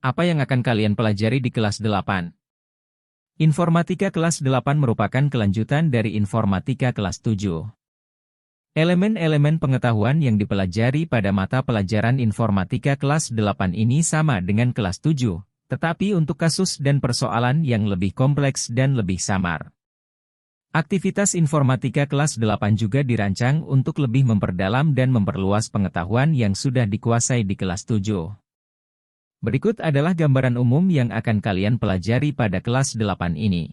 Apa yang akan kalian pelajari di kelas 8? Informatika kelas 8 merupakan kelanjutan dari informatika kelas 7. Elemen-elemen pengetahuan yang dipelajari pada mata pelajaran informatika kelas 8 ini sama dengan kelas 7, tetapi untuk kasus dan persoalan yang lebih kompleks dan lebih samar. Aktivitas informatika kelas 8 juga dirancang untuk lebih memperdalam dan memperluas pengetahuan yang sudah dikuasai di kelas 7. Berikut adalah gambaran umum yang akan kalian pelajari pada kelas 8 ini.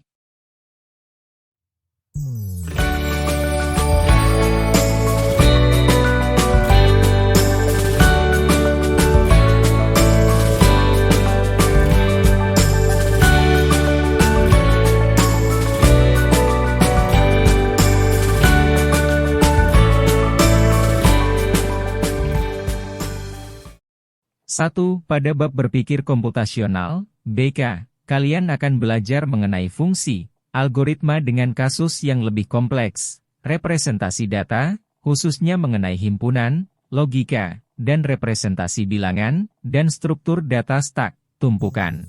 Satu, pada bab berpikir komputasional, BK, kalian akan belajar mengenai fungsi, algoritma dengan kasus yang lebih kompleks, representasi data, khususnya mengenai himpunan, logika, dan representasi bilangan, dan struktur data stack, tumpukan.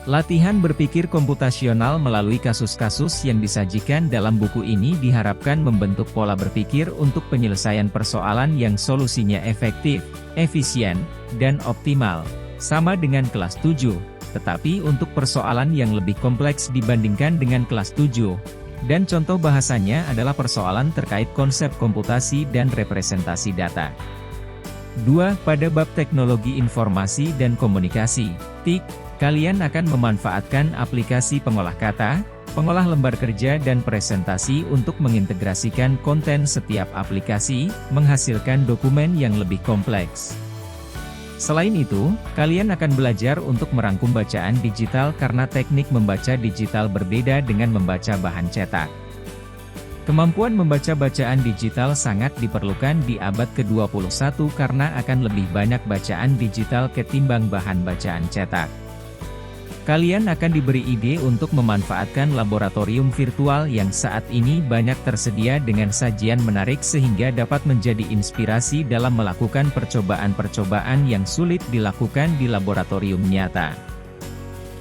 Latihan berpikir komputasional melalui kasus-kasus yang disajikan dalam buku ini diharapkan membentuk pola berpikir untuk penyelesaian persoalan yang solusinya efektif, efisien, dan optimal, sama dengan kelas 7, tetapi untuk persoalan yang lebih kompleks dibandingkan dengan kelas 7. Dan contoh bahasanya adalah persoalan terkait konsep komputasi dan representasi data. 2. Pada bab teknologi informasi dan komunikasi, TIK, kalian akan memanfaatkan aplikasi pengolah kata, pengolah lembar kerja dan presentasi untuk mengintegrasikan konten setiap aplikasi, menghasilkan dokumen yang lebih kompleks. Selain itu, kalian akan belajar untuk merangkum bacaan digital karena teknik membaca digital berbeda dengan membaca bahan cetak. Kemampuan membaca bacaan digital sangat diperlukan di abad ke-21 karena akan lebih banyak bacaan digital ketimbang bahan bacaan cetak. Kalian akan diberi ide untuk memanfaatkan laboratorium virtual yang saat ini banyak tersedia dengan sajian menarik sehingga dapat menjadi inspirasi dalam melakukan percobaan-percobaan yang sulit dilakukan di laboratorium nyata.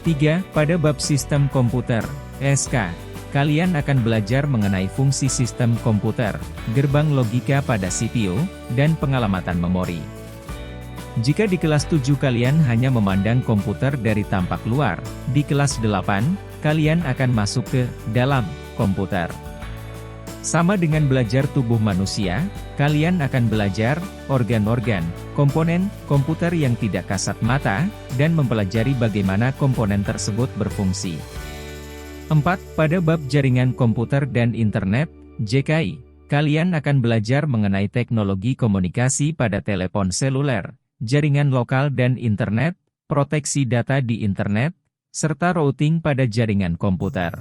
3. Pada bab sistem komputer, SK, kalian akan belajar mengenai fungsi sistem komputer, gerbang logika pada CPU, dan pengalamatan memori. Jika di kelas 7 kalian hanya memandang komputer dari tampak luar, di kelas 8, kalian akan masuk ke dalam komputer. Sama dengan belajar tubuh manusia, kalian akan belajar organ-organ, komponen komputer yang tidak kasat mata, dan mempelajari bagaimana komponen tersebut berfungsi. 4. Pada bab jaringan komputer dan internet, JKI, kalian akan belajar mengenai teknologi komunikasi pada telepon seluler, jaringan lokal dan internet, proteksi data di internet, serta routing pada jaringan komputer.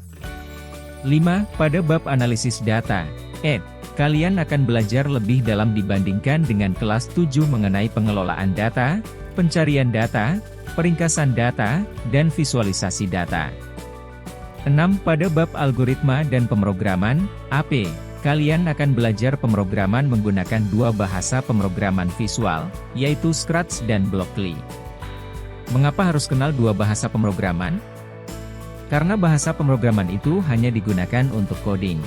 5. Pada bab analisis data, ED, kalian akan belajar lebih dalam dibandingkan dengan kelas 7 mengenai pengelolaan data, pencarian data, peringkasan data, dan visualisasi data. 6. Pada bab algoritma dan pemrograman, AP, kalian akan belajar pemrograman menggunakan dua bahasa pemrograman visual, yaitu Scratch dan Blockly. Mengapa harus kenal dua bahasa pemrograman? Karena bahasa pemrograman itu hanya digunakan untuk coding.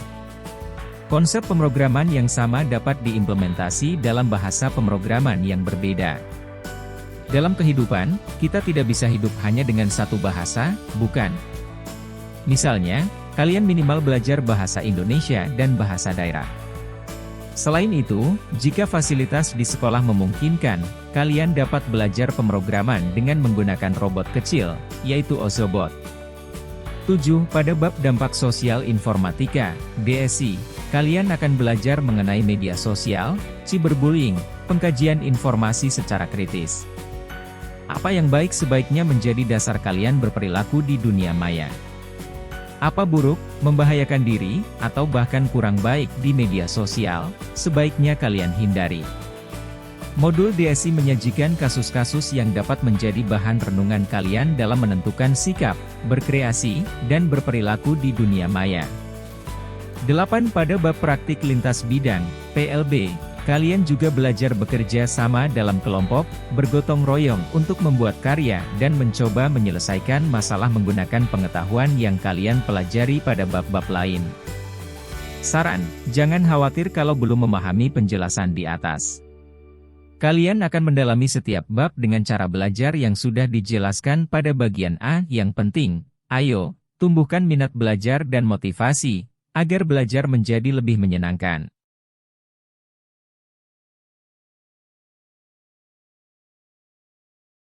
Konsep pemrograman yang sama dapat diimplementasi dalam bahasa pemrograman yang berbeda. Dalam kehidupan, kita tidak bisa hidup hanya dengan satu bahasa, bukan? Misalnya, kalian minimal belajar bahasa Indonesia dan bahasa daerah. Selain itu, jika fasilitas di sekolah memungkinkan, kalian dapat belajar pemrograman dengan menggunakan robot kecil, yaitu Ozobot. 7. Pada bab dampak sosial informatika, DSI, kalian akan belajar mengenai media sosial, cyberbullying, pengkajian informasi secara kritis. Apa yang baik sebaiknya menjadi dasar kalian berperilaku di dunia maya. Apa buruk, membahayakan diri, atau bahkan kurang baik di media sosial, sebaiknya kalian hindari. Modul DSI menyajikan kasus-kasus yang dapat menjadi bahan renungan kalian dalam menentukan sikap, berkreasi, dan berperilaku di dunia maya. 8. Pada bab praktik lintas bidang, PLB, Kalian juga belajar bekerja sama dalam kelompok, bergotong royong untuk membuat karya dan mencoba menyelesaikan masalah menggunakan pengetahuan yang kalian pelajari pada bab-bab lain. Saran, jangan khawatir kalau belum memahami penjelasan di atas. Kalian akan mendalami setiap bab dengan cara belajar yang sudah dijelaskan pada bagian A. Yang penting, ayo, tumbuhkan minat belajar dan motivasi, agar belajar menjadi lebih menyenangkan.